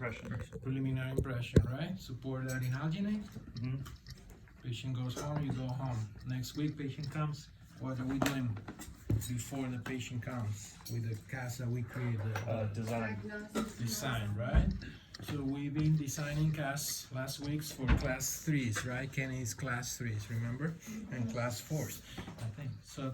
impression. Preliminary impression, right? Support that inalginate. Patient goes home, you go home. Next week, patient comes. What are we doing before the patient comes with the cast that we create? Design. Design, right? So we've been designing casts last weeks for class 3s, right? Kenny's class 3s, remember? And class 4s, I think. So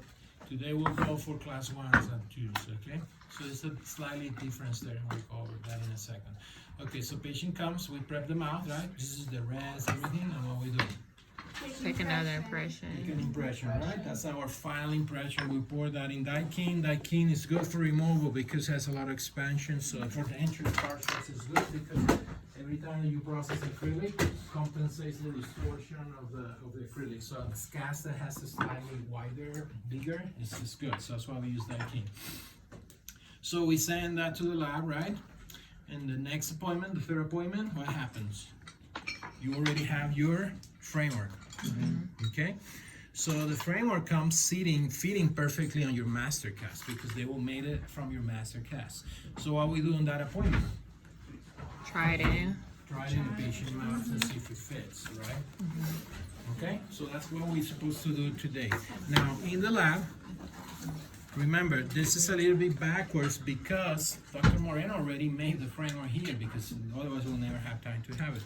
today we'll go for class 1s and 2s, okay? So it's a slightly difference there, we'll go over that in a second. Okay, so patient comes, we prep the mouth, right? This is the res, everything, and what we do? Take another impression. Take an impression, right? That's our final impression. We pour that in Daikin. Daikin is good for removal because it has a lot of expansion. So for the entry parcels, it's good because every time you process acrylic, compensates the distortion of the acrylic. So a cast that has a slightly wider, bigger, is good. So that's why we use Daikin. So we send that to the lab, right? And the next appointment, the third appointment, what happens? You already have your framework. Okay, so the framework comes fitting perfectly on your master cast because they will made it from your master cast. So what we do in that appointment? Try it in. Try it in the patient mouth and see if it fits, right? Okay, so that's what we're supposed to do today. Now in the lab, remember this is a little bit backwards because Dr. Moreno already made the framework here because otherwise we'll never have time to have it.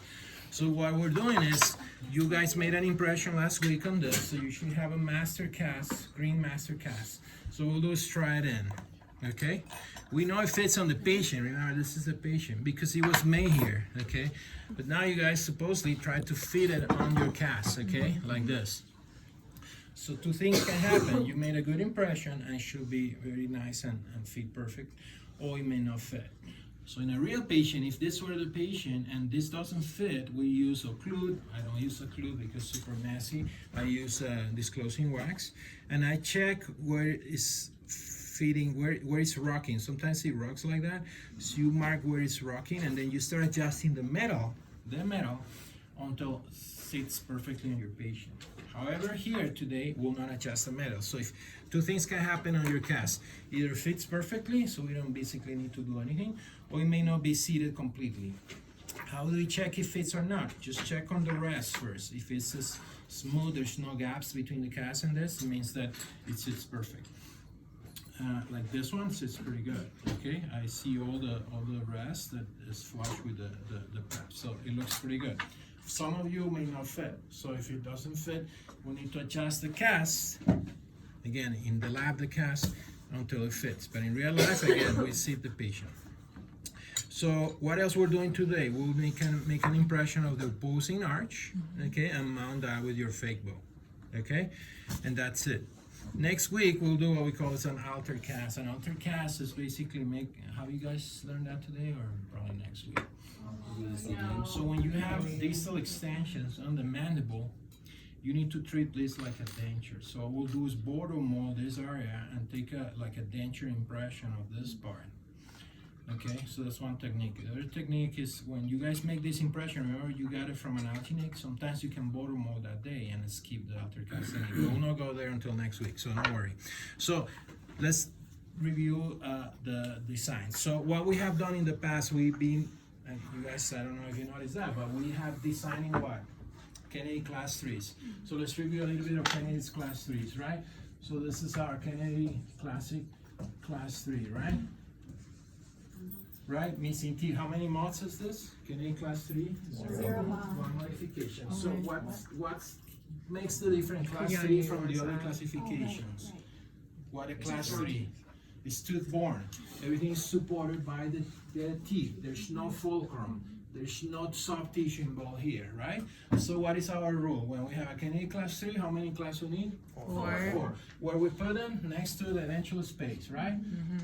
So what we're doing is, you guys made an impression last week on this, so you should have a master cast, green master cast. So we'll do is try it in, okay? We know it fits on the patient, remember this is the patient, because it was made here, okay? But now you guys supposedly try to fit it on your cast, okay? Like this. So two things can happen. You made a good impression and it should be very nice and fit perfect, or it may not fit. So in a real patient, if this were the patient and this doesn't fit, we use occlude. I don't use occlude because it's super messy. I use disclosing wax, and I check where it's fitting, where it's rocking. Sometimes it rocks like that. So you mark where it's rocking, and then you start adjusting the metal until it sits perfectly on your patient. However, here today, we'll not adjust the metal. So if two things can happen on your cast, either fits perfectly, so we don't basically need to do anything, or it may not be seated completely. How do we check if it fits or not? Just check on the rest first. If it's smooth, there's no gaps between the cast and this, it means that it sits perfect. Like this one sits pretty good, okay? I see all the rest that is flush with the prep, so it looks pretty good. Some of you may not fit, so if it doesn't fit, we need to adjust the cast. Again, in the lab, the cast until it fits. But in real life, again, we see the patient. So what else we're doing today? We'll make an impression of the opposing arch, okay, and mount that with your fake bow, okay? And that's it. Next week, we'll do what we call an alter cast. An alter cast is basically have you guys learned that today or probably next week? No. So when you have distal extensions on the mandible, you need to treat this like a denture. So what we'll do is border mold this area and take like a denture impression of this part. Okay, so that's one technique. The other technique is when you guys make this impression, remember you got it from an alginate, sometimes you can border mold that day and skip the alter cast. We'll not go there until next week, so don't worry. So let's review the design. So what we have done in the past, we've been, and you guys, I don't know if you noticed that, but we have designing what? Kennedy class 3s. So let's review a little bit of Kennedy's class 3s, right? So this is our Kennedy classic class 3, right? Right, missing teeth. How many mods is this? Kennedy class 3? Zero mod. One modification. So what makes the different class 3 from the other classifications? What a class 3 is tooth-borne. Everything is supported by the teeth. There's no fulcrum. There's no soft tissue involved here, right? So what is our rule? When we have a Kennedy class 3, how many class we need? Four. Where we put them? Next to the edentulous space, right?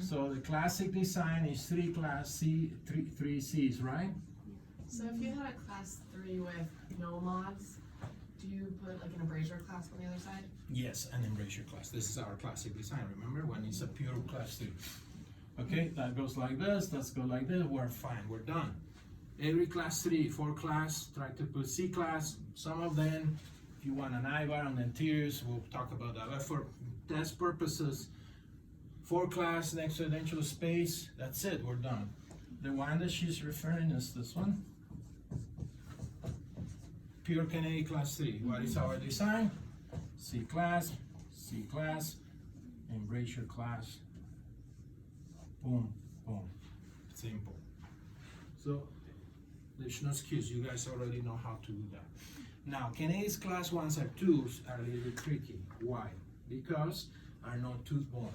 So the classic design is 3 class C, 3 Cs, right? So if you had a class 3 with no mods, do you put like an abrasure class on the other side? Yes, an embrasure class. This is our classic design, remember? When it's a pure class 3. Okay, that goes like this, let's go like this, we're fine, we're done. Every class 3, 4 class, try to put C class. Some of them, if you want an I-bar on the anteriors, we'll talk about that. But for test purposes, 4 class next to the edentulous space, that's it, we're done. The one that she's referring is this one. Pure Kennedy class 3. What is our design? C class, embrasure class. Boom, boom. Simple. So there's no excuse. You guys already know how to do that. Now, Kennedy's class 1s and 2s are a little bit tricky. Why? Because are not tooth bone.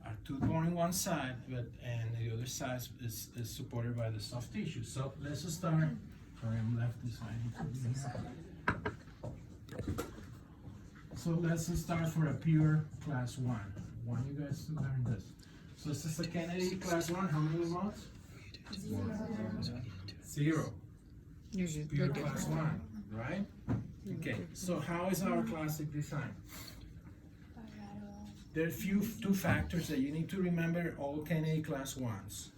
Are tooth bone in one side, and the other side is supported by the soft tissue. So let's start. Sorry, I'm left this side. So let's start for a pure class 1. Want you guys to learn this. So this is a Kennedy class 1. How many months? 0. Pure class 1, right? Okay, so how is our classic design? There are two factors that you need to remember all Kennedy class 1s.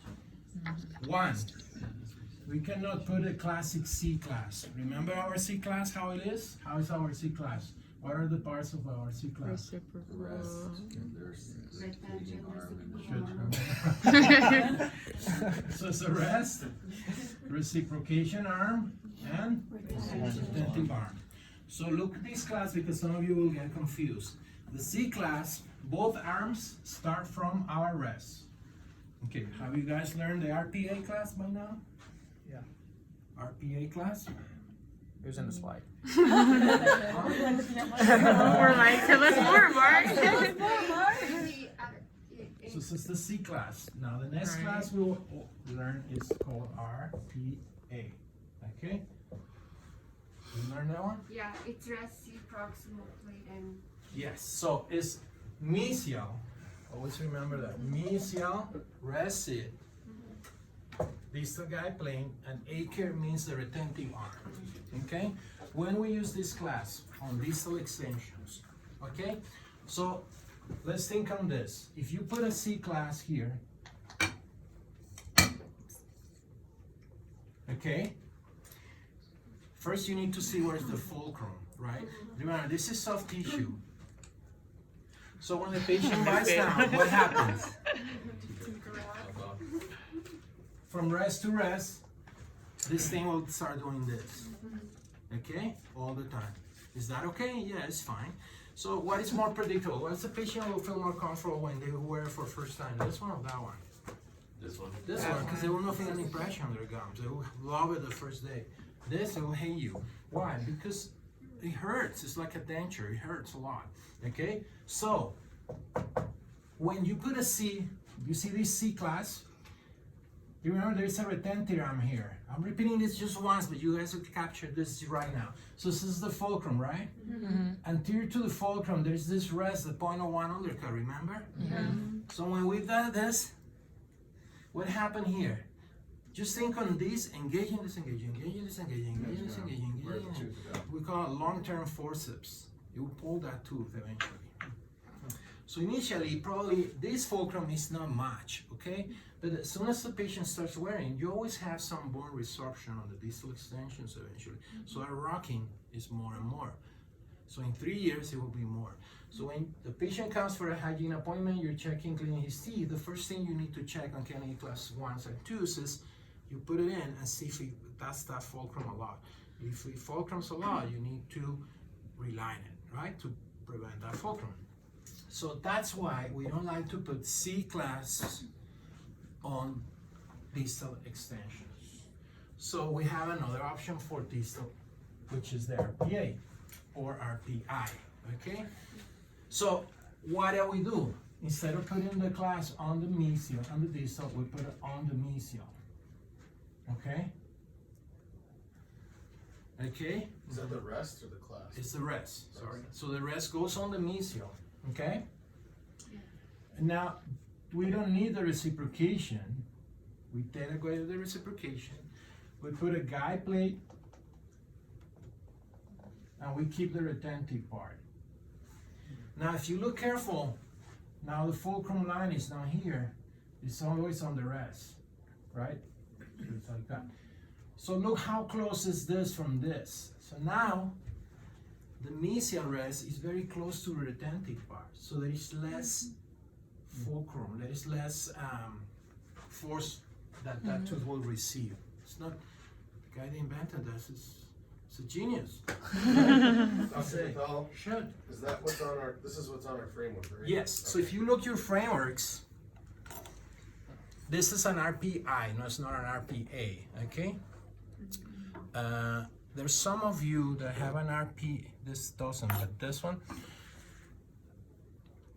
One, we cannot put a classic C class. Remember our C class, how it is? How is our C class? What are the parts of our C class? So it's a rest, reciprocation arm, and retentive arm. So look at this class because some of you will get confused. The C class, both arms start from our rest. Okay, have you guys learned the RPA class by now? Yeah. RPA class? It was in the slide. We're like, tell us more, Mark. So this is the C class. Now the next class we will learn is called RPA. Okay? You learn that one? Yeah, it's rest, C, proximal plate, and Yes. So it's mesial. Always remember that. Mesial, rest it. Distal guide plane, and acre means the retentive arm. Okay? When we use this class on distal extensions, okay? So let's think on this. If you put a C class here, okay? First you need to see where's the fulcrum, right? Remember, this is soft tissue. So when the patient lies down, what happens? From rest to rest, this thing will start doing this. Okay? All the time. Is that okay? Yeah, it's fine. So what is more predictable? What's the patient will feel more comfortable when they wear it for the first time? This one or that one? This one. This one, because they will not feel any pressure on their gums. They will love it the first day. This, they will hate you. Why? Because it hurts. It's like a denture. It hurts a lot. Okay? So, when you put a C, you see this C class? You remember there's a retentive arm here. I'm repeating this just once, but you guys will capture this right now. So this is the fulcrum, right? Anterior to the fulcrum, there's this rest, the 0.01 undercut, remember? So when we done this, what happened here? Just think on this, engaging, disengaging, engaging, disengaging, engaging, disengaging, engaging. We call it long-term forceps. You will pull that tooth eventually. So initially, probably this fulcrum is not much, okay? But as soon as the patient starts wearing, you always have some bone resorption on the distal extensions eventually. So our rocking is more and more. So in 3 years, it will be more. So when the patient comes for a hygiene appointment, you're checking, cleaning his teeth, the first thing you need to check on Kennedy class 1s and 2s is you put it in and see if that's that fulcrum a lot. If it fulcrums a lot, you need to reline it, right? To prevent that fulcrum. So that's why we don't like to put C class on distal extensions. So we have another option for distal, which is the RPA or RPI, okay? So what do we do? Instead of putting the class on the mesial, on the distal, we put it on the mesial, okay? Okay? Is that the rest or the class? It's the rest, sorry. So the rest goes on the mesial, okay? Now, we don't need the reciprocation. We take away the reciprocation. We put a guide plate, and we keep the retentive part. Now, if you look careful, now the fulcrum line is not here. It's always on the rest, right? It's like that. So look how close is this from this. So now, the mesial rest is very close to the retentive part. So there is less fulcrum, there is less force that tooth will receive. It's not, the guy that invented this is a genius. Dr. Patel, Should. is that what's on our, this is what's on our framework, right? Yes, so if you look your frameworks, this is an RPI, no, it's not an RPA, okay? There's some of you that have an RP, this doesn't, but this one,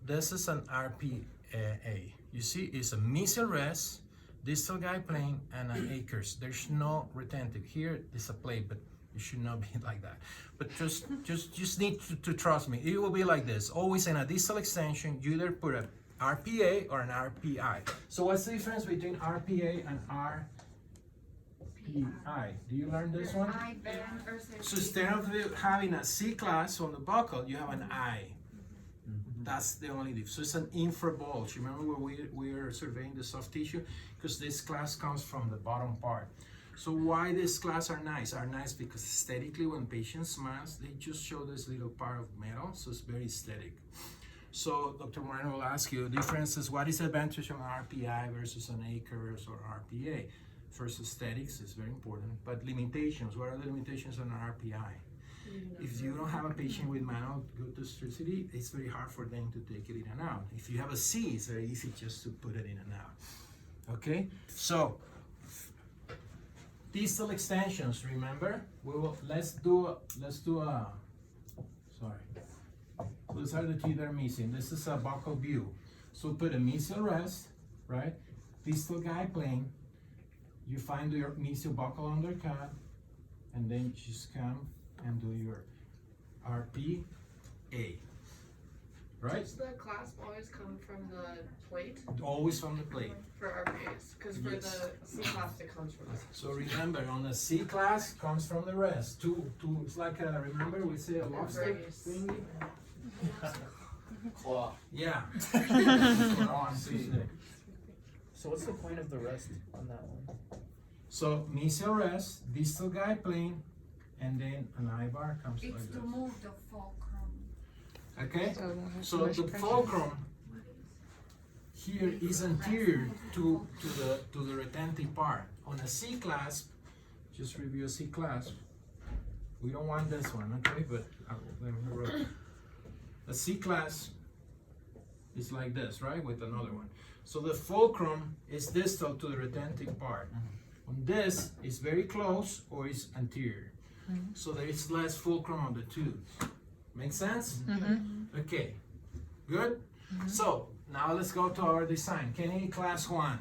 this is an RPA. You see, it's a mesial rest, distal guide plane, and an acres. There's no retentive. Here is a plate, but it should not be like that. But just need to trust me. It will be like this. Always in a distal extension, you either put an RPA or an RPI. So what's the difference between RPA and RPI? Do you learn this one? I bend versus. So instead of having a C class on the buccal, you have an I. That's the only difference. So it's an infrabulge. Remember where we are surveying the soft tissue? Because this class comes from the bottom part. So why this class are nice? Are nice because aesthetically when patients smiles, they just show this little part of metal, so it's very aesthetic. So Dr. Moreno will ask you differences. What is the advantage of an RPI versus an acres or RPA? First, aesthetics is very important, but limitations. What are the limitations on an RPI? If you don't have a patient with manual good dexterity, it's very hard for them to take it in and out. If you have a C, it's very easy just to put it in and out. Okay, so distal extensions. Remember, let's do a. Sorry, those are the teeth that are missing. This is a buccal view. So put a mesial rest, right? Distal guide plane. You find your mesial buccal undercut, and then just come and do your RPA, right? Does the clasp always come from the plate Always from the plate. for RPAs? Because for Yes. the C clasp, it comes from this. So remember, on the C class comes from the rest. It's like remember we say a lobster Embrace. thingy? Claw. Yeah. So what's the point of the rest on that one? So mesial rest, distal guide plane, and then an I-bar comes It's like to this. move the fulcrum. Okay? So don't have So too much the pressure. fulcrum here is anterior to the retentive part. On a C clasp, just review a C clasp. We don't want this one, okay? But let me wrote. A C clasp is like this, right? With another one. So the fulcrum is distal to the retentive part. On this, it's very close or it's anterior. So there is less fulcrum on the tooth. Make sense? Okay, good? So now let's go to our design. Kennedy class 1.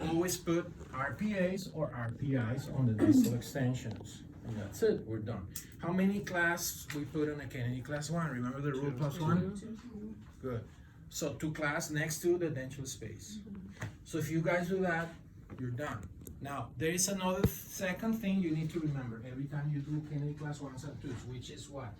Always put RPAs or RPIs on the distal extensions. And that's it, we're done. How many clasps we put on a Kennedy class 1? Remember the rule plus 1? Good. So 2 clasps next to the dental space. So if you guys do that, you're done. Now, there is another second thing you need to remember every time you do Kennedy class 1s and 2s, which is what?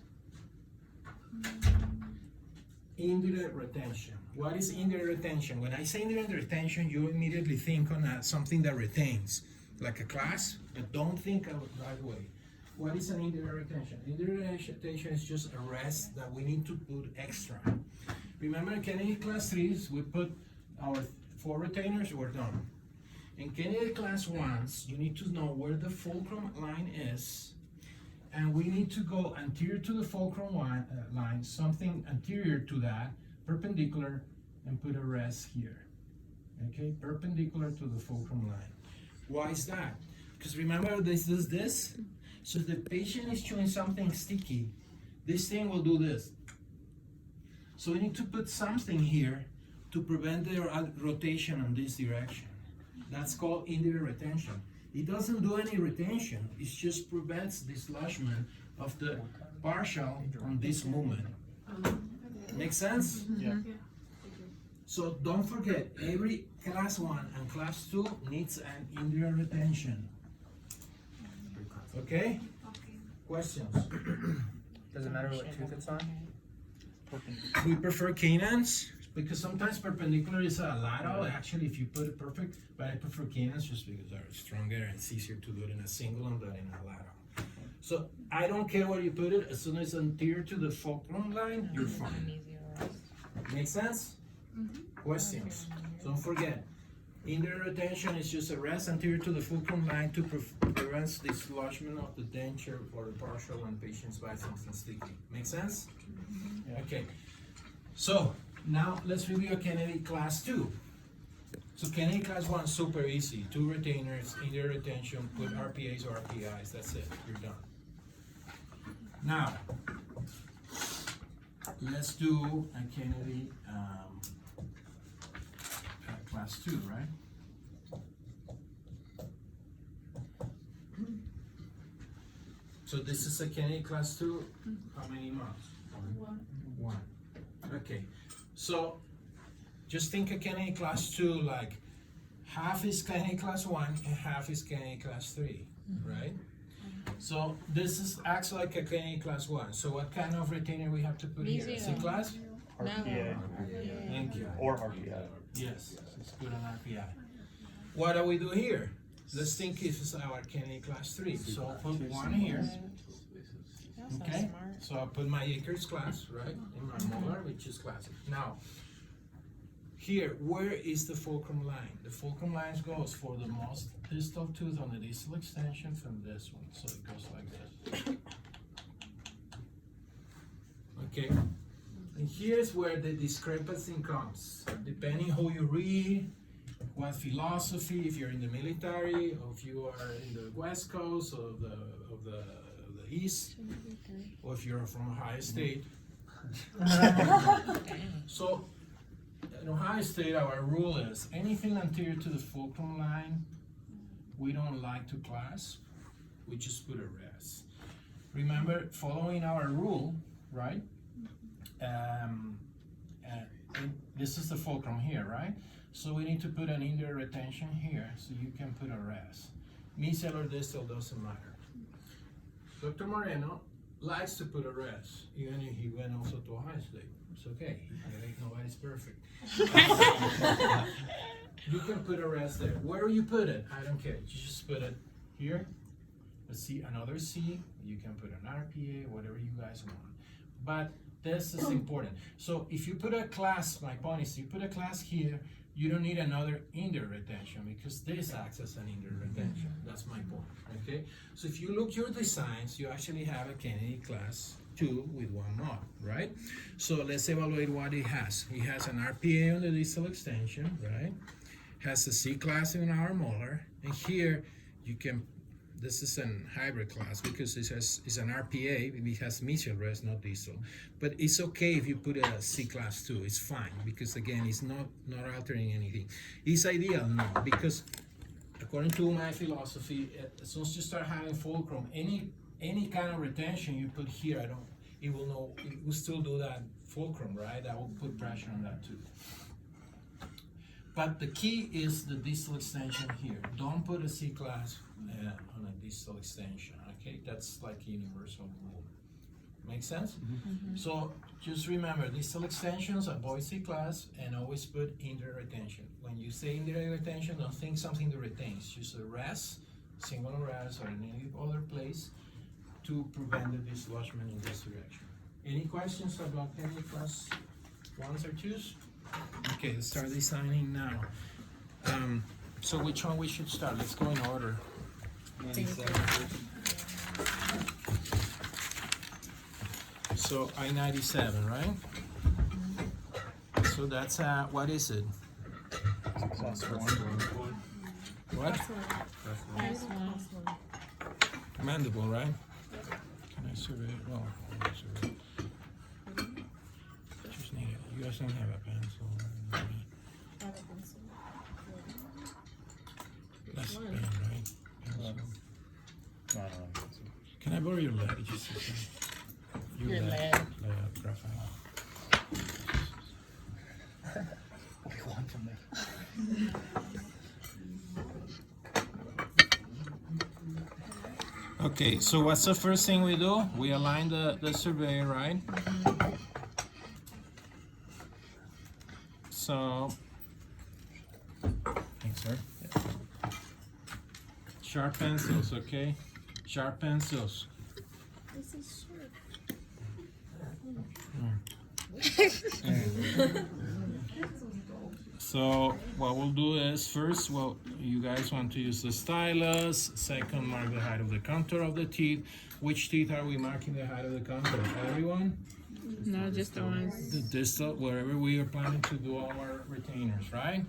Indirect retention. What is indirect retention? When I say indirect retention, you immediately think on something that retains, like a class, but don't think of it that way. What is an indirect retention? Indirect retention is just a rest that we need to put extra. Remember in Kennedy class 3s, we put our 4 retainers, we're done. In Kennedy class 1s, you need to know where the fulcrum line is, and we need to go anterior to the fulcrum line, something anterior to that, perpendicular, and put a rest here. Okay, perpendicular to the fulcrum line. Why is that? Because remember this is this. So if the patient is showing something sticky, this thing will do this. So we need to put something here to prevent the rotation in this direction. That's called indirect retention. It doesn't do any retention, it just prevents dislodgement of the partial on this movement. Make sense? Yeah. So don't forget, every class 1 and class 2 needs an indirect retention. Okay? Okay. Questions? Does it matter what tooth it's on? We prefer canines because sometimes perpendicular is a lateral. Actually, if you put it perfect, but I prefer canines just because they're stronger and it's easier to do it in a single than in a lateral. So I don't care where you put it. As soon as it's anterior to the fulcrum line, you're fine. Make sense? Questions? Don't forget, Indirect retention is just a rest anterior to the fulcrum line to prevent dislodgement of the denture or the partial when patients bite something sticky. Make sense? Okay. So now let's review a Kennedy class 2. So Kennedy class 1, super easy. 2 retainers, indirect retention, put RPAs or RPIs. That's it. You're done. Now let's do a Kennedy class 2, right? So this is a Kennedy class 2. How many months? One. Okay. So just think of Kennedy class 2 like half is Kennedy class 1 and half is Kennedy class 3, right? So this is acts like a Kennedy class 1. So what kind of retainer we have to put here? C class? RPA. Thank you. Or RPI. Yes, it's good on RPI. What do we do here? Let's think if it's our Kennedy class 3. So I'll put 1 here. Okay? So I'll put my Akers class, right? In my molar, which is classic. Now, here, where is the fulcrum line? The fulcrum line goes for the most distal tooth on the distal extension from this one. So it goes like this. Okay? And here's where the discrepancy comes. Depending who you read, what philosophy, if you're in the military, or if you are in the West Coast or the East, or if you're from Ohio State. So, in Ohio State, our rule is anything anterior to the fulcrum line, we don't like to clasp, we just put a rest. Remember, following our rule, right? And this is the fulcrum here, right? So we need to put an indirect retention here, so you can put a rest. Mesial or distal doesn't matter. Dr. Moreno likes to put a rest, even if he went also to Ohio State. It's okay, nobody's perfect. You can put a rest there. Where you put it, I don't care. You just put it here, a C, another C, you can put an RPA, whatever you guys want. But this is important. So if you put a class, my point is, you put a class here, you don't need another indirect retention because this acts as an indirect retention. That's my point, okay? So if you look your designs, you actually have a Kennedy class 2 with 1 mod, right? So let's evaluate what it has. It has an RPA on the distal extension, right? Has a C class in our molar, and here you can, this is an hybrid class because it's an RPA, it has mesial rest, not distal. But it's okay if you put a C class 2, it's fine, because again, it's not altering anything. It's ideal, no, because according to my philosophy, as soon as you start having fulcrum, any kind of retention you put here, it will still do that fulcrum, right? That will put pressure on that too. But the key is the distal extension here. Don't put a C class on a distal extension, okay? That's like a universal rule. Make sense? Mm-hmm. So just remember, distal extensions, avoid C class, and always put indirect retention. When you say indirect retention, don't think something that retains. Use a rest, single rest, or in any other place to prevent the dislodgement in this direction. Any questions about any class 1s or 2s? Okay, let's start designing now. So which one we should start? Let's go in order. So I-97, right? So that's what is it? Class 1. What? Mandible, right? Can I survey it? Well, I'll survey it. Just need it. You guys don't have a pencil. That's pen, right? Pencil. No. Can I borrow your lead? Just a second. Your lead. Graphite. What do you want from me? Okay, so what's the first thing we do? We align the survey, right? So, thanks, sir. Sharp pencils, okay? Sharp pencils. This is short. So what we'll do is first, well, you guys want to use the stylus. Second, mark the height of the contour of the teeth. Which teeth are we marking the height of the contour? Everyone? No, just the ones. The distal, wherever we are planning to do our retainers, right?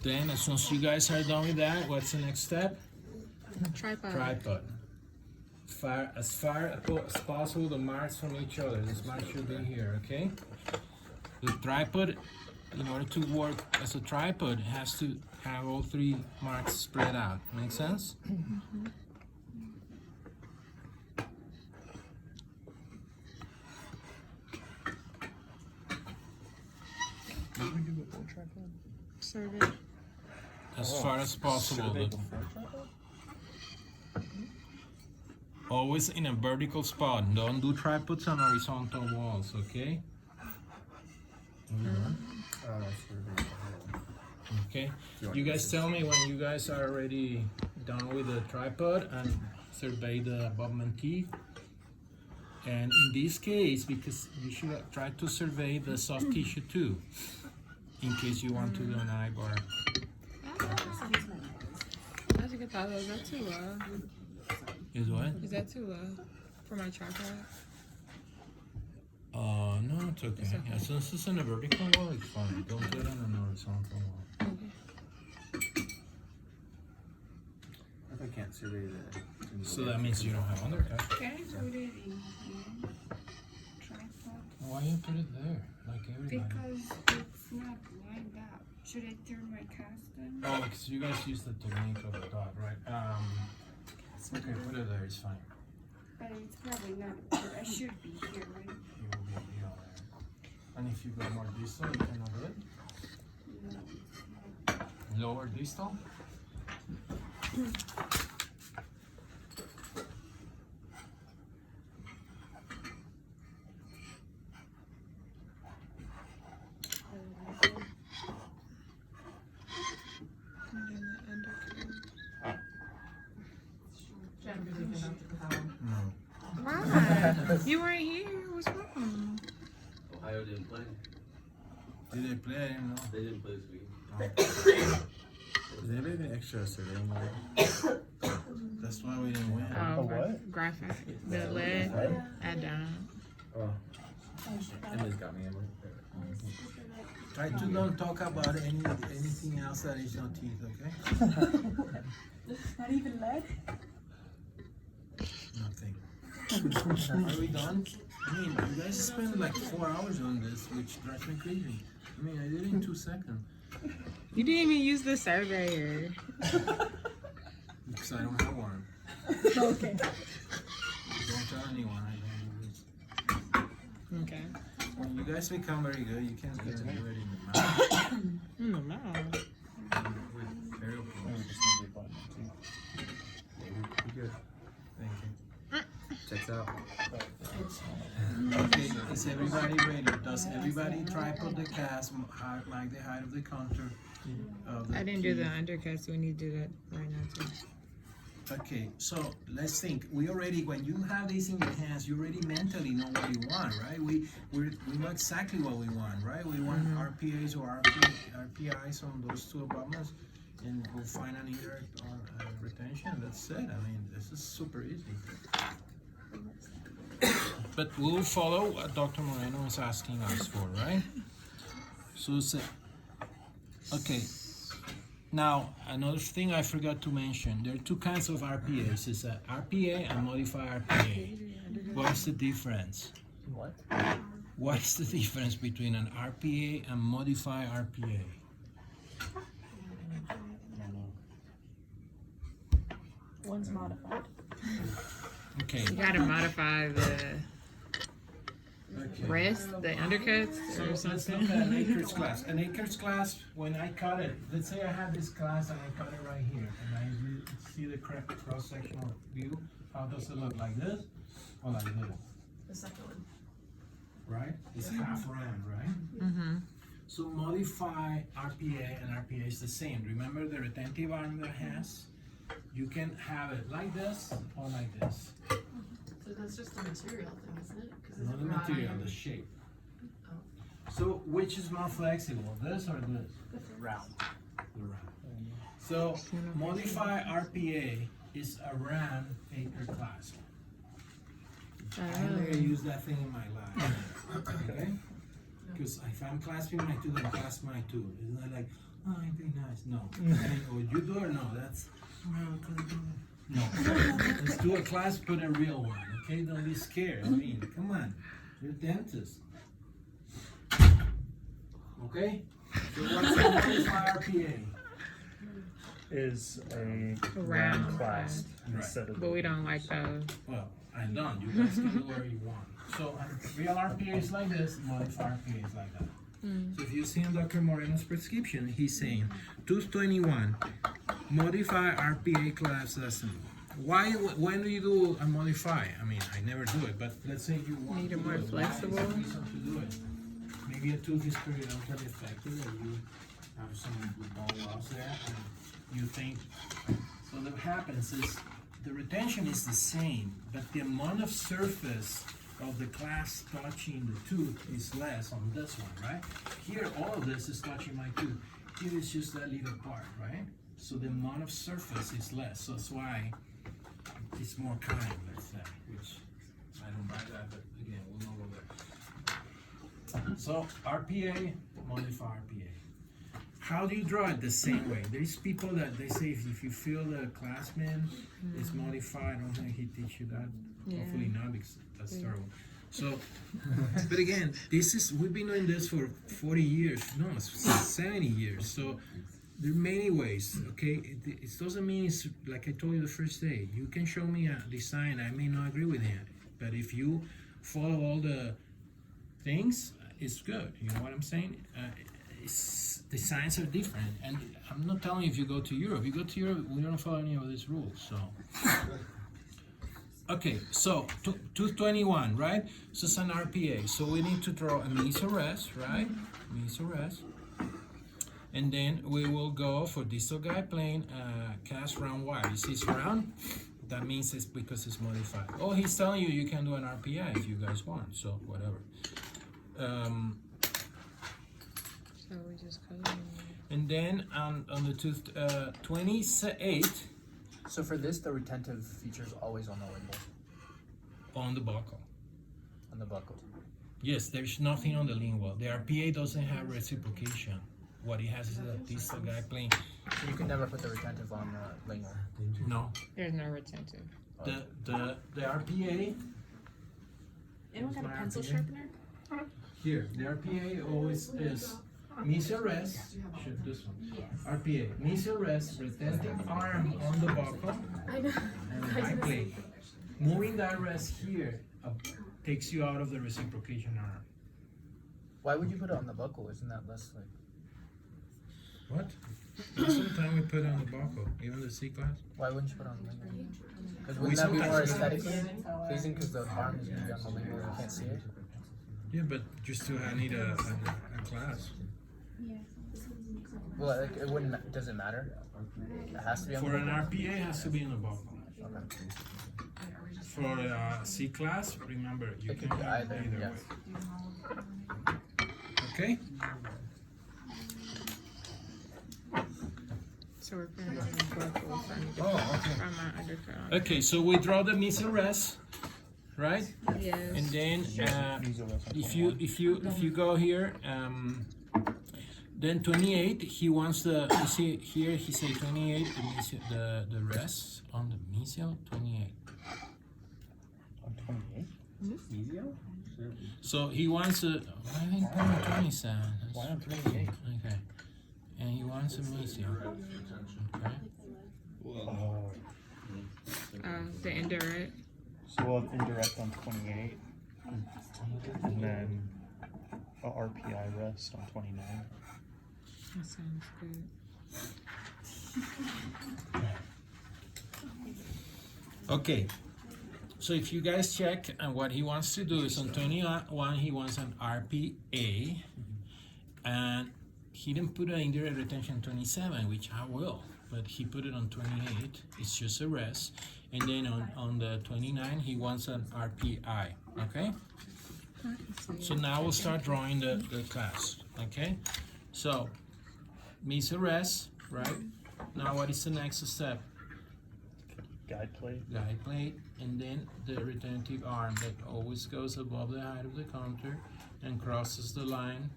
Then, as soon as you guys are done with that, what's the next step? Tripod. Tripod. As far as possible, the marks from each other. This mark should be here, okay? The tripod, in order to work as a tripod, has to have all three marks spread out. Make sense? Survey. As far as possible. Always in a vertical spot. Don't do tripods on horizontal walls, okay? Okay. You guys tell me when you guys are already done with the tripod and survey the abutment teeth. And in this case, because you should try to survey the soft tissue too, in case you want to do an eyebar. That's a good thought. Is that too low? Is what? Is that too low for my tripod? No, it's okay. Yeah, since it's in a vertical wall, it's fine. Don't do it on an horizontal wall. If I can't survey the. So that means you don't have undercut. Can I put it in tripod? Why you put it there, like everybody? Because it's not lined up. Should I turn my cast on? Oh, because you guys use the technique of the dot, right? Okay, put it there, it's fine. But it's probably not. I should be here, right? You will be all there. And if you go more distal, you cannot do it? No, it's not. Lower distal? Jen, you're taking up to the towel. No. Why? You weren't here. What's wrong? Ohio didn't play. Did they play? I didn't know. They didn't play this week. Is anybody gonna extra surveying work? That's why we didn't win. Oh, what? graphite. The lead. Add down. Oh. Emily's got me. Emily. Try to don't talk about anything else that is not teeth, okay? Not even lead? Nothing. Are we done? I mean, you guys spent like 4 hours on this, which drives me crazy. I mean, I did it in 2 seconds. You didn't even use the surveyor. Because I don't have one. Okay. Don't tell anyone I don't do this. Okay. When you guys become very good, you can do it in the mouth. In the mouth. With very Good. Thank you. Checks out. Okay, is everybody ready? Does everybody tripod the cast, like the height of the contour? Of the I didn't do the teeth? undercut, so we need to do that right now too. Okay, so let's think. We already, when you have this in your hands, you already mentally know what you want, right? We know exactly what we want, right? We want RPAs or RPIs on those two abutments, and we'll find an indirect retention. That's it. I mean, this is super easy. But we'll follow what Dr. Moreno is asking us for, right? So, okay. Now, another thing I forgot to mention, there are 2 kinds of RPAs. It's a RPA and modified RPA. What's the difference? What? What's the difference between an RPA and modified RPA? One's modified. Okay. You gotta modify the Okay. rest, the undercuts, So or let's look something. at an Akers class. An Akers class, when I cut it, let's say I have this class and I cut it right here, and I see the cross-sectional view. How does it look? Like this? Or like this? The second one. Right? It's half round, right? Mm-hmm. So modify RPA and RPA is the same. Remember the retentive arm that has? You can have it like this or like this. So that's just a material thing, isn't it? 'Cause Not it's the wrought material, iron. the shape. Oh. So which is more flexible, this or this? Round. The round. So modify RPA is a round acre class. I never use that thing in my life. Okay? Because if I'm clasping my two, then clasp my two. It's not like, oh, it'd be nice. No. Okay, would you do or no? That's no. Let's do a clasp, put a real one. Okay? Don't be scared. I mean, come on. You're a dentist. Okay? So what's the modify RPA? Is a Round round clasp Right. instead of. But we don't like those. Well, I don't. You guys can do whatever you want. So real RPA is like this, modify RPA is like that. So if you see in Dr. Moreno's prescription, he's saying 221, modify RPA class assembly. Why? When do you do a modify? I mean, I never do it, but let's say you want Need to it do more it. Why is flexible? the reason to do it? Maybe a tooth is periodontal effective, or you have some bone loss there, and you think. So what happens is the retention is the same, but the amount of surface of the clasp touching the tooth is less on this one, right? Here, all of this is touching my tooth. Here is just that little part, right? So the amount of surface is less. So that's why it's more kind, let's say, which I don't buy that, but again, we'll not go there. So RPA, modify RPA. How do you draw it? The same way. There's people that they say if you feel the classman is modified, I don't think he teach you that. Yeah. Hopefully not, because that's terrible. So, but again, we've been doing this for 40 years, no, 70 years. So there are many ways, okay? It doesn't mean it's like I told you the first day. You can show me a design, I may not agree with it, but if you follow all the things, it's good. You know what I'm saying? Designs are different, and I'm not telling you if you go to Europe. You go to Europe, we don't follow any of these rules. So, okay, so 221, right? So it's an RPA. So we need to draw a meso rest, right? Meso rest, and then we will go for distal guide plane, cast round wire. You see it's round. That means it's because it's modified. Oh, he's telling you you can do an RPI if you guys want. So whatever. So we just color. And then on the 28 So for this, the retentive feature is always on the label, on the buckle. on the buckle. Yes, there's nothing on the lingual. The RPA doesn't have reciprocation. What it has is a distal guide plane. So you can never put the retentive on the lingual. No, There's no retentive. the RPA. Anyone got a My pencil RPA? sharpener? Here, the RPA always is mesial rest. Shoot this one. RPA, mesial rest, retentive arm on the buckle, I know. and high plane. Moving that rest here takes you out of the reciprocation arm. Why would you put it on the buckle? Isn't that less like? What? Most of the time we put it on the buckle, even the C class. Why wouldn't you put it on the lingual? Because We wouldn't that be more sometimes- aesthetically pleasing? Because the arm is gonna be on the lingual, you can't see it. Yeah, but you still need a class. Well, like, it wouldn't. Does it matter? It has to be on For the an lingual. RPA, it has to be in the buckle. Okay. For C class, remember, you It can could be have either, either yeah. way. Okay? So we're putting on the buckle from okay. from my undercut on. Okay, so we draw the mesial rest, right? Yes. And then if you go here, then 28, he wants the, you see here he say 28, the rest on the mesial 28. On 28. Mesial? So he wants a, why didn't put on 27? Why on 28? Okay. And he wants a mesial. Okay. Oh. The indirect. So we'll have indirect on 28, and then a RPI rest on 29. That sounds good. Okay. So if you guys check, and what he wants to do is on 21, he wants an RPA, and he didn't put an indirect retention 27, which I will, but he put it on 28. It's just a rest. And then on the 29, he wants an RPI, okay? So now we'll start drawing the class, okay? So, meets arrest, right? Now what is the next step? Guide plate. Guide plate, and then the retentive arm that always goes above the height of the counter and crosses the line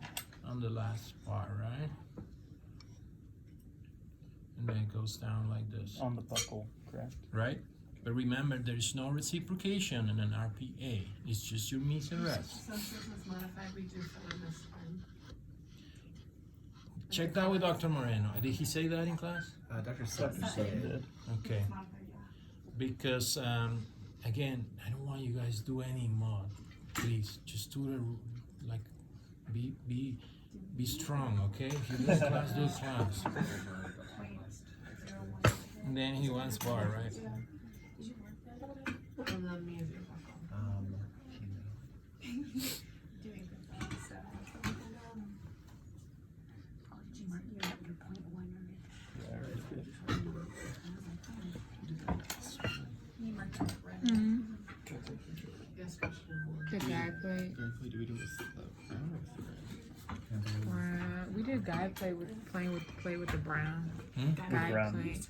on the last part, right? And then it goes down like this, On the buckle, correct? right? But remember, there is no reciprocation in an RPA. It's just your meets arrest. So since it's modified, we do fill in this one. Check that with Dr. Moreno. Did he say that in class? Dr. Sutton Dr. Sutton did. Okay. Because again, I don't want you guys to do any mod. Please, just do the like, be strong, okay? If you do a class, do a class. And then he wants bar, right? And then music. Yes, Christian. The guide plate. Do we do this brown or with the red? We did guide play with play with the brown. Guide brown. plate.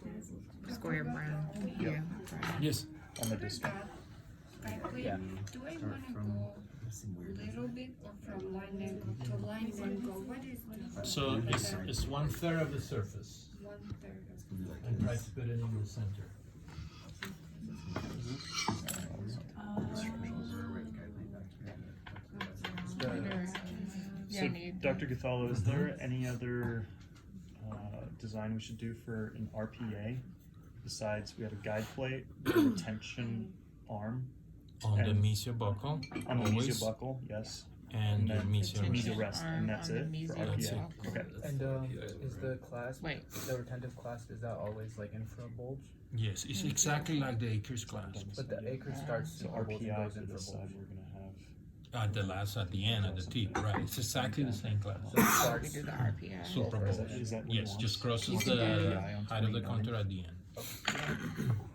Square brown. Yeah. Brown. Yes. On the disc. Guide plate, Yeah. do I wanna go little bit or from line angle to line angle? What is the So it's 1/3 of the surface. 1/3? And try to put it in the center. Yeah, So, need Dr. Gathala, is there any other design we should do for an RPA? Besides, we have a guide plate, a retention arm On the And- mesio buckle, on the always, mesio buckle, yes. and the then mesio Mesio rest. rest, and that's on the it mesio for RPA. buckle. Okay. And is the class, Wait. the retentive class, is that always like infra bulge? Yes, it's exactly like the Acres class. But the acre starts So super bulge and RPI goes for infra this side, bulge. we're gonna have. At the last, at the end, at the tip, right? It's exactly the same class. So it We starts, do the RPI. Super Is bulge. that- is that what you Yes, want? just crosses You the can do RPI on height of the 29. counter at the end.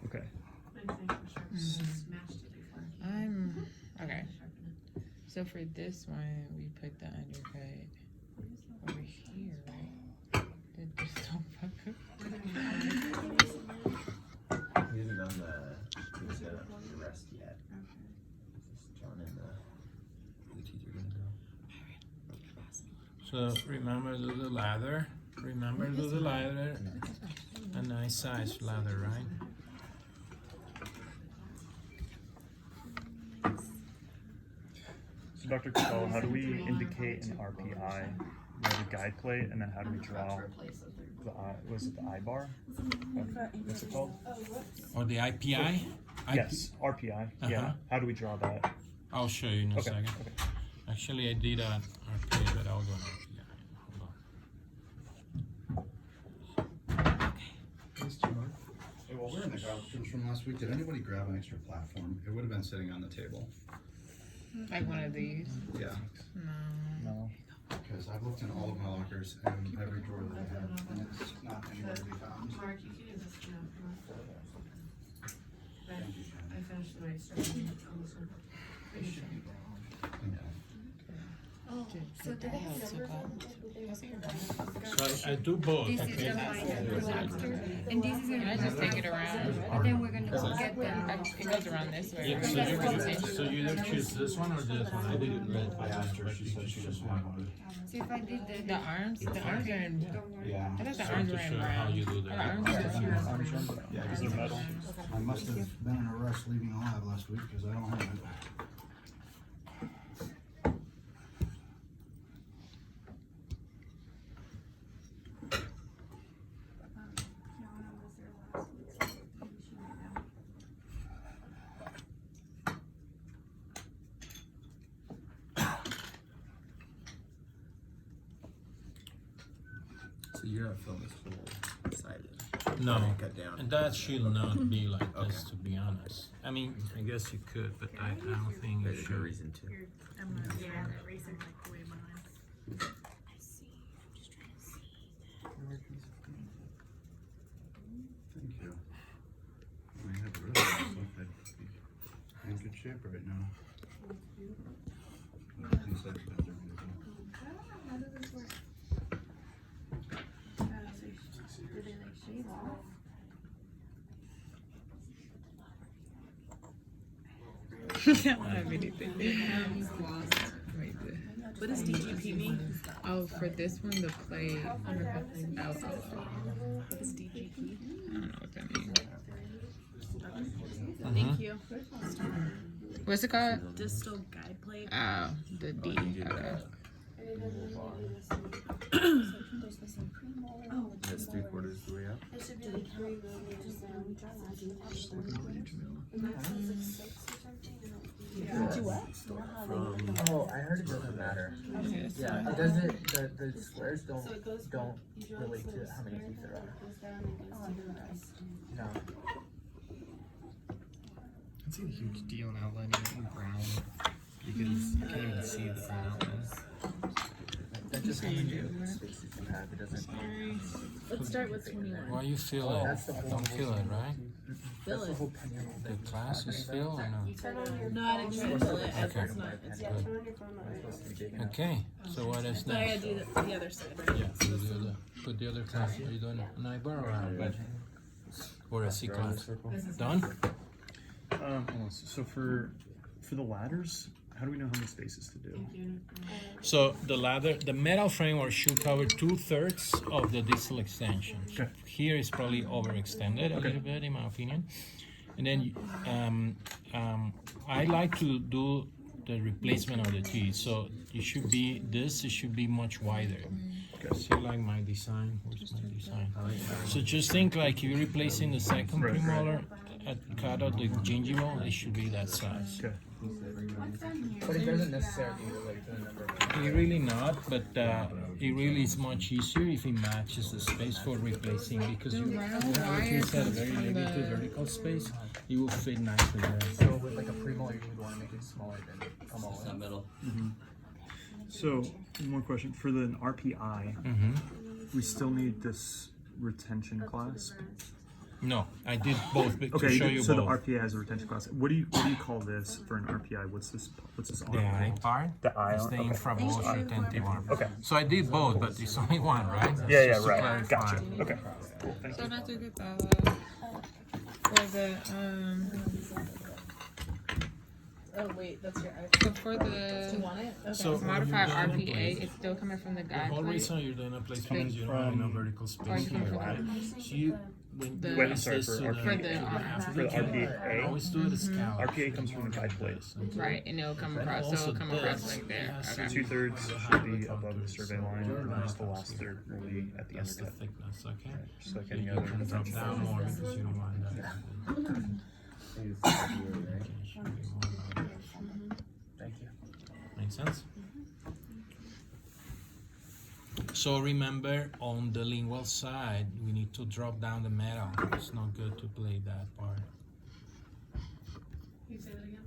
Okay. I think for sure. Just matched it before. I'm okay. Sharpen it. So for this one, we put the undercut over here, right? Did this don't fuck up? He hasn't done the rest yet. Just John and the teacher gonna go. So remember to do the ladder. Remember to do the ladder. A nice size ladder, right? So Dr. Gathala, how do we indicate an RPI? We have a guide plate, and then how do we draw Replace it. the eye? Was it the eye bar? What's it called? Or the IPI? Yes, RPI. Yeah. Uh-huh. How do we draw that? I'll show you in a Okay. second. Okay. Actually, I did a RPA, but I'll go on RPI. Hold on. Hey, while we're in the garbage from last week, did anybody grab an extra platform? It would have been sitting on the table. Like one of these? Yeah, No. No. because I've looked in all of my lockers and every drawer that I have, and it's not anywhere to be found. Mark, you can use this now. Thank you, Shannon. I finished the extra on this one. Thank you. So do they have numbers on So I do both. This is the Okay. lobster, and this is Can I just take it around? and then we're gonna go get them. It goes around this way. Yeah, right? so you either choose this one or this one. I did it red. I asked her, she said she just wanted. So if I did The arms are in. don't worry. Yeah. I thought the So arms to were in show how brown. you do Oh, the arms are that. in Arms run? Yeah, Is there metal? I must have been in a rush leaving the lab last week because I don't have it. So you're gonna fill this whole side in? No, Cut down. and that should not be like this, Okay. to be honest. I mean, I guess you could, but I don't think you There's no should. reason to. Thank you. I have the rest of the stuff. I'd be in good shape right now. inside the bathroom. How does this work? Do they like shave off? Can't have anything. Wait, What does DGP mean? oh, for this one, the play. Oh, What is DGP? I don't know what that means. Thank you. What's it called? Distal guide plate. Oh, the D. Okay. That's 3/4 the way up. Oh, I heard it doesn't matter. Yeah, it doesn't. The squares don't relate to how many teeth there are. No. It's a huge deal in outlining it in brown because you can't even see the brown outlines. That's just how many spaces you have. It doesn't. Let's start with 21. Why you feel it? That's the whole. Don't feel it, right? That's the whole pendulum. The classes feel or no? No, I didn't try to fill it. Okay. It's not. It's Okay, so what is But I gotta next? do the other side, right? Yeah, put the other class. Are you doing an eyebrow or a C class? Done? Hold on. So for the ladders, how do we know how many spaces to do? So the ladder, the metal framework should cover 2/3 of the distal extension. Okay. Here is probably overextended a little bit, in my opinion. And then I like to do the replacement of the teeth. So it should be this. It should be much wider. See, like my design. Where's my design? So just think like if you're replacing the second premolar at cut out the gingival, it should be that size. Okay. But it doesn't necessarily relate to the number of It really not, but it really is much easier if it matches the space for replacing because you round have wire teeth at a comes very from limited the- vertical space. It will fit nicely there. So with like a premolar, you would want to make it smaller than a It's molar. not metal. So one more question for the RPI. Mm-hmm. We still need this retention clasp. No, I did both to Okay, show you so both. the RPI has a retention clasp. What do you call this for an RPI? What's this on? The eye part The eye is on. the Okay. infravolous retentive arm. Okay. So I did both, but it's only one, right? That's Yeah, just to right. clarify. Gotcha. Okay. Cool. Thank So you. not to get that for the Oh wait, that's your so for Do you the want it? Okay. So modified when you're doing RPA, place- it's still coming from the The guide whole plate. reason you're doing a placement is you don't have enough vertical Or space you can here, put right? So you, when The- you Wait, raise sorry, this for to the, RPA. to the half of For the the cube, RPA? always do it a scallop. RPA comes from the guide plate. Right, and it'll come But across. So also it'll come across this like there. has Okay. 2/3 should be above the survey line, and then just the last third will be at the That's the undercut. thickness, okay? Just like You any you other can drop retention down clasp. more because you don't want that. Okay, should be more. Thank you. Make sense? So remember, on the lingual side, we need to drop down the metal. It's not good to play that part. Can you say that again?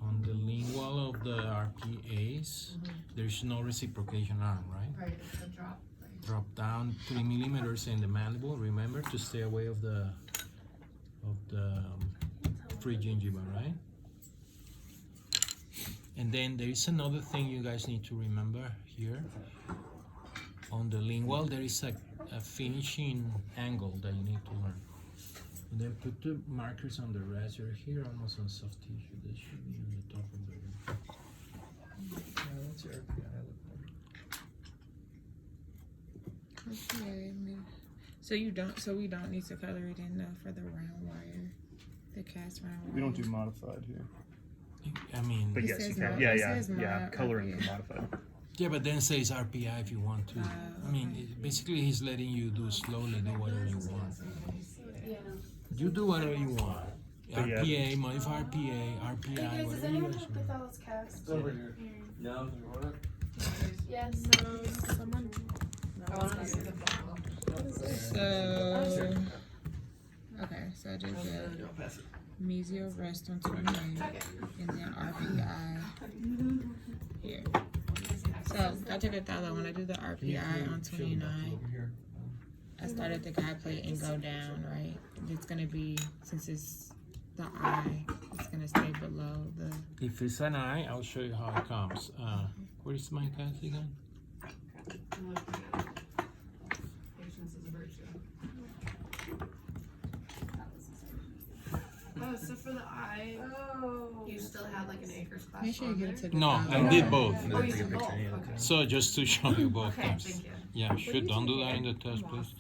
On the lingual of the RPAs, there's no reciprocation arm, right? Right, it's a drop. Right. Drop down 3 millimeters in the mandible. Remember to stay away of the free gingiva, right? And then there is another thing you guys need to remember here. On the lingual, there is a finishing angle that you need to learn. And then put the markers on the rest. You're here almost on soft tissue. This should be on the top of the rib. Yeah, that's your RPI. Okay, so you don't. So we don't need to color it in for the round wire, the cast round wire. We don't do modified here. I mean, But It yes, you says can. mod- Yeah, it yeah, says yeah. mod Coloring RPA. for modified. yeah, but then it says RPI if you want to. I mean, basically he's letting you do slowly, do whatever you want. You do whatever you want. But yeah. RPA, modify RPA, RPI, whatever you guys want. Othello's cast? Over here. No, you want it? Yes. Someone. I want to see the photo. So okay, so I just did mesial rest on 28, and then RPI here. So I took a thought when I do the RPI on 29. I start at the guide plate and go down, right? It's gonna be, since it's the eye, it's gonna stay below the. If it's an eye, I'll show you how it comes. Where's my class again? I'm looking at it. Patience is a virtue. Oh, so for the eye, you still had like an acres class Make sure you on give it there? to No, I did both. Oh, you did both, okay. So just to show you both Okay, times. thank you. Yeah, sure, don't do that in the test, please.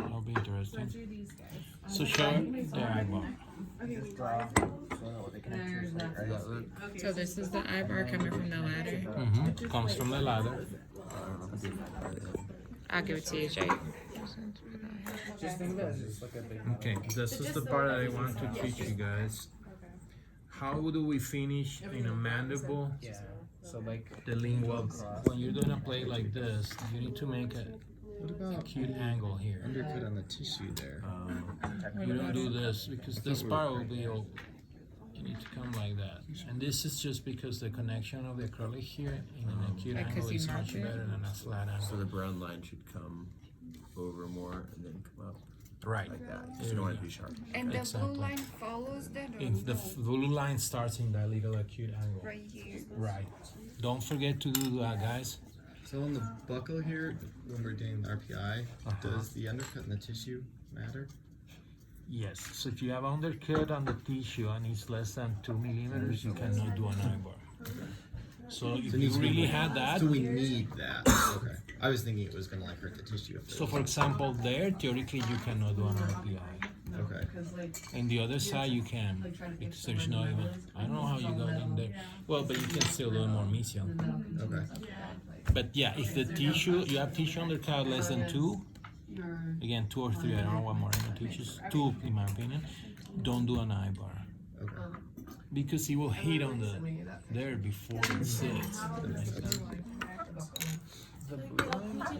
That'll be interesting. these guys. So show it the eyeball. Just draw, so what the connection is like, right? So this is the eyebar coming from the ladder. Mm-hmm, comes from the ladder. I'll give it to you, Jay. Just think about it, just look at the. Okay, this is the part that I want to teach you guys. How do we finish in a mandible? Yeah, so like. The lingual. When you're doing a plate like this, you need to make a acute angle here. Undercut on the tissue there. You don't do this because this part will be all. You need to come like that. And this is just because the connection of the acrylic here in an acute Like, 'cause angle you is mark much it? better than a flat So angle. the brown line should come over more and then come up Right. like that. So you don't want it to be sharp. And the Exactly. blue line follows that or If the no? blue line starts in that little acute angle. Right here. Right. Don't forget to do that, guys. So on the buckle here, when we're doing RPI, Uh-huh. does the undercut in the tissue matter? Yes. So if you have undercut on the tissue and it's less than 2 millimeters, you cannot do an eyebar. So if So it you needs to be really like- had that, So we need that. Okay. I was thinking it was gonna like hurt the tissue. If so for example, there theoretically you cannot do an RPI. Okay. Because like, And the other side you can, like trying to because fix there's no even. I don't know how you got in there. Well, but you can still do more mesial. Okay. But yeah, if the tissue you have tissue undercut less than 2, you're, again 2 or 3, I don't know what more teaches. 2 in my opinion. Don't do an eyebar Okay. because it will hit on the sending you that. there before it sits. The blue line?